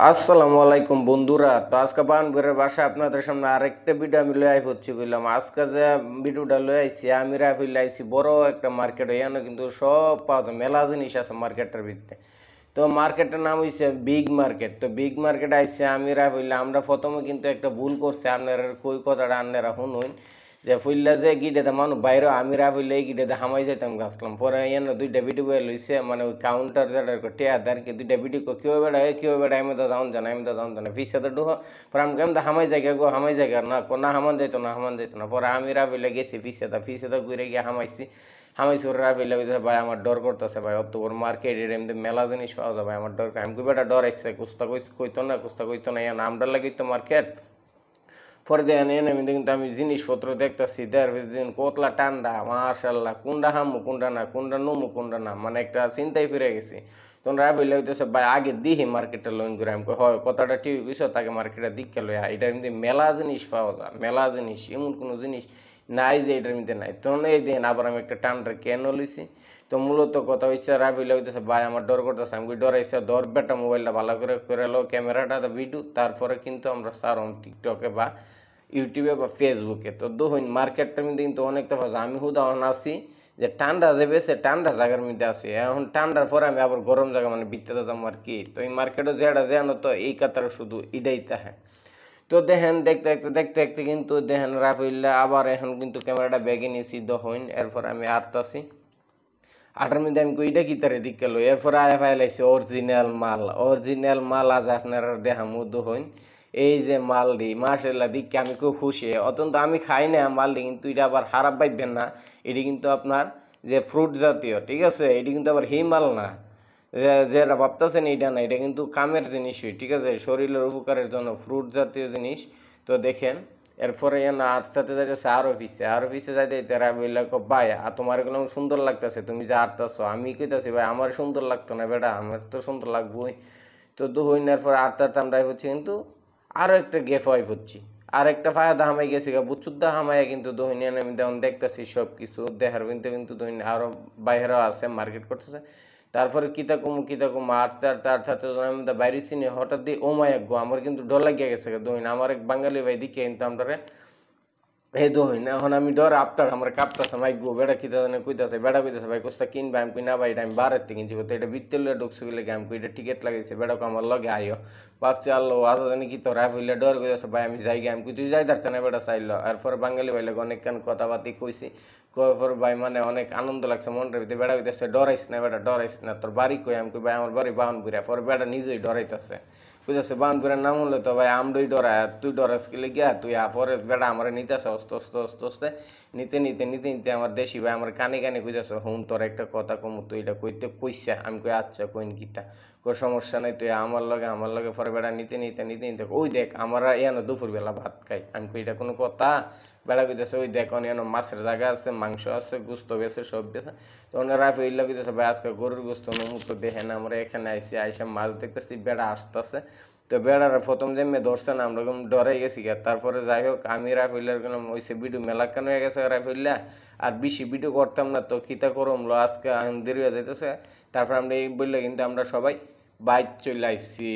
আসসালামু আলাইকুম বন্ধুরা। তো আজকে বানপুরের বাসা আপনাদের সামনে আরেকটা ভিডিও আমি লয়ে আই হচ্ছি বললাম। আজকে যে ভিডিওটা লয়ে আইছি আমি রাফিল আইছি বড় একটা মার্কেট, এখানে কিন্তু সব পাওয়া যায়, মেলা জিনিস আছে মার্কেটের ভিতরে। তো মার্কেটের নাম হইছে বিগ মার্কেট। তো বিগ মার্কেট আইছে আমি রাফিল। আমরা প্রথমে কিন্তু একটা ভুল করছি, আপনারা কই কথাটা আপনারা শুনুন যে ফুললা যে গিডেতে মানুষ বাইরে আমি রাফিল এই গিডেতে হামাই যেতাম গাছলাম। পরে এনে দুইটা ভিডিও লইছে, মানে ওই কাউন্টার যেটা টেয়ার কি দুইটা ভিডিও কেউ বেড়া আমি তো যাওন জানা, আমি তো যাওন জানা ফিসে তো ডুহ। পরে আমি কেমন হামাই জায়গা গো, হামাই জায়গা না না হামান যাইতো না, হামান যাইতো না। পরে আমি রাফিলে গেছি ফিসে তো ঘুরে গিয়ে হামাইছি। হামাইছি ওর রাফিলে ভাই আমার ডর করতেছে ভাই, অত ওর মার্কেট এমনি মেলা জিনিস পাওয়া যায় ভাই, আমার ডর। আমি কই বেটা ডর আসছে, কুস্তা কইতো না, কুস্তা কইতো না, ইয়া নামটা লাগি তো মার্কেট। পরে দেখেন এনে কিন্তু আমি জিনিসপত্র দেখতেছি, দিন কতলা ঠান্ডা মাশাল্লাহ, কোনটা হামু কোনটা না, কোনটা নমু কোনটা না, মানে একটা চিন্তায় ফিরে গেছি। তখন রাফিল হইতেছে ভাই আগে দিহি মার্কেটটা লোন করে। আমি হয় কথাটা ঠিক কিছু তাকে মার্কেটের দিককে লইয়া, এটার মধ্যে মেলা জিনিস পাওয়া যায়, মেলা জিনিস, এমন কোনো জিনিস নাই যে এটার মধ্যে নাই। তখন এই দিন আবার আমি একটা টান্ডার কেন লইছি। তো মূলত কথা হচ্ছে রাফিল হইতেছে ভাই আমার ডর করতেছে। আমি ডরাইছে ধর বেটা মোবাইলটা ভালো করে লো, ক্যামেরাটা ভিডিও, তারপরে কিন্তু আমরা সারম টিকটকে বা ইউটিউবে বা ফেসবুকে। তো দেখুন মার্কেটটার মধ্যে কিন্তু অনেক তফাৎ। আমি উদাহরণ আছি যে ঠান্ডা যাবে সে ঠান্ডা জায়গার মধ্যে আছে, এখন ঠান্ডার পরে আমি আবার গরম জায়গা মানে বিত্তে যাবো আর কি। তো এই মার্কেটে যেটা যেন তো এই কাতার শুধু ইডাই তাহে। তো দেখেন দেখতে কিন্তু দেখেন রাফিল্লা আবার এখন কিন্তু ক্যামেরাটা ব্যাগে নিয়েছি দহইন। এরপর আমি আটতাছি আটার মধ্যে আমি এটা কি তারে দিক গেল। এরপরে আয় ফাইলাইছে অরিজিনাল মাল আজ আপনারা দেখামু দহইন। এই যে মালডি মাশাল্লাহ দিককে আমি খুব খুশি। অত্যন্ত আমি খাই না মালডি, কিন্তু এটা আবার খারাপ পাইবেন না। এটি কিন্তু আপনার যে ফ্রুট জাতীয়, ঠিক আছে, এটি কিন্তু আবার হি মাল না যেটা ভাবতেছেন এটা না, এটা কিন্তু কামের জিনিসই, ঠিক আছে, শরীরের উপকারের জন্য ফ্রুট জাতীয় জিনিস। তো দেখেন এরপরে না আটটাতে যাইতেছে আর অফিসে যাইতে তারা বললে ভাই তোমার এগুলো সুন্দর লাগতেছে, তুমি যে আটতাছো। আমি কইতাছি ভাই আমার সুন্দর লাগতো না বেটা, আমার তো সুন্দর লাগবোই। তো দুহইনার পর আটটাতে আমরা হচ্ছে কিন্তু আরও একটা গেফ ওয়াইফ হচ্ছি, আর একটা ফায়দা হামাই গেছি গা বুচুদ্দা হামাইয়া কিন্তু দহিনিয়ান আমি যেমন দেখতেছি সব কিছু দেখার কিন্তু দহিন আরও বাইরেও আছে মার্কেট করতেছে। তারপরে কিতা কমু আটতে আমি বাইরে চিনি হঠাৎ দিয়ে ও মাই গো, আমার কিন্তু ডর লাগিয়ে গেছে দহিন। আমার এক বাঙালি ভাই দিকে কিন্তু আমরা এই দহিন এখন আমি ডর আপতার আমার কাঁপতাছে মাই গো, বেড়া কিতা জানে কইতাছে, বেড়া কইতাছে ভাই কোস্তা কিনবে, আমি কই না ভাই এটা আমি বারের থেকে কিনছি। তো এটা বিত্তেলে ঢুকছে গেলে আমি কই এটা টিকিট লাগাইছে, বেড়াকে আমার লগে আইও ভাবছি আল্লাহ আজ জানি কি তো রাফ হইলে ডর কইতাছে ভাই আমি যাই গে। আমি কই তুই যাই দাঁড়ছে না বেটা চাইল। এরপর বাঙালি ভাই লাগে অনেক কান কথাবার্তি কইছি, কয় পর ভাই মানে অনেক আনন্দ লাগছে মনটার ভিতরে। বেড়া কইতাছে ডরাইস না বেটা ডরাইস না, তোর বাড়ি কই। আমি কই ভাই আমার বাড়ি বাউনপুরা। পরে বেটা নিজেই ডরাইতেছে, বুঝতেছে বাউনপুরের নাম হলে তো ভাই আমরাই ডরাই, তুই ডরাস কি গিয়া তুই পরে বেড়া আমার নিতেছে অস্তে নিতে আমার দেশি ভাই আমার কানে কইতেছে হুন তোর একটা কথা কমু, তুই এটা কইতে কইসা। আমি কই আচ্ছা কইন গীতা, কোনো সমস্যা নাই, তুই আমার লগে পরে বেড়া নিতে ওই দেখ আমরা এনো দুপুরবেলা ভাত খাই। আমি কই এটা কোনো কথা, বেড়া কইতেছে ওই দেখ এনো মাছের জায়গা আছে, মাংস আছে, গুস্ত বেছে সব বেছে। তো রাফি ইল্লা কইতেছে ভাই আজকে গরুর গোস্ত নমুক। তো দেখেন আমরা এখানে আইসা মাছ দেখতেছি, বেড়া আসতেছে। তো বেড়ার প্রথম যে মেয়ে ধরছে না আমরা ডরাই গেছি গা। তারপরে যাই হোক আমি রাফিল্লার গেলাম ওইসে ভিডিও মেলা কেন হয়ে গেছে রাফিল্লা, আর বেশি ভিডিও করতাম না। তো কিতা করমলো আজকে দেরি হয়ে যাইতেছে। তারপর আমরা এই বললে কিন্তু আমরা সবাই বাইক চলে আইসি।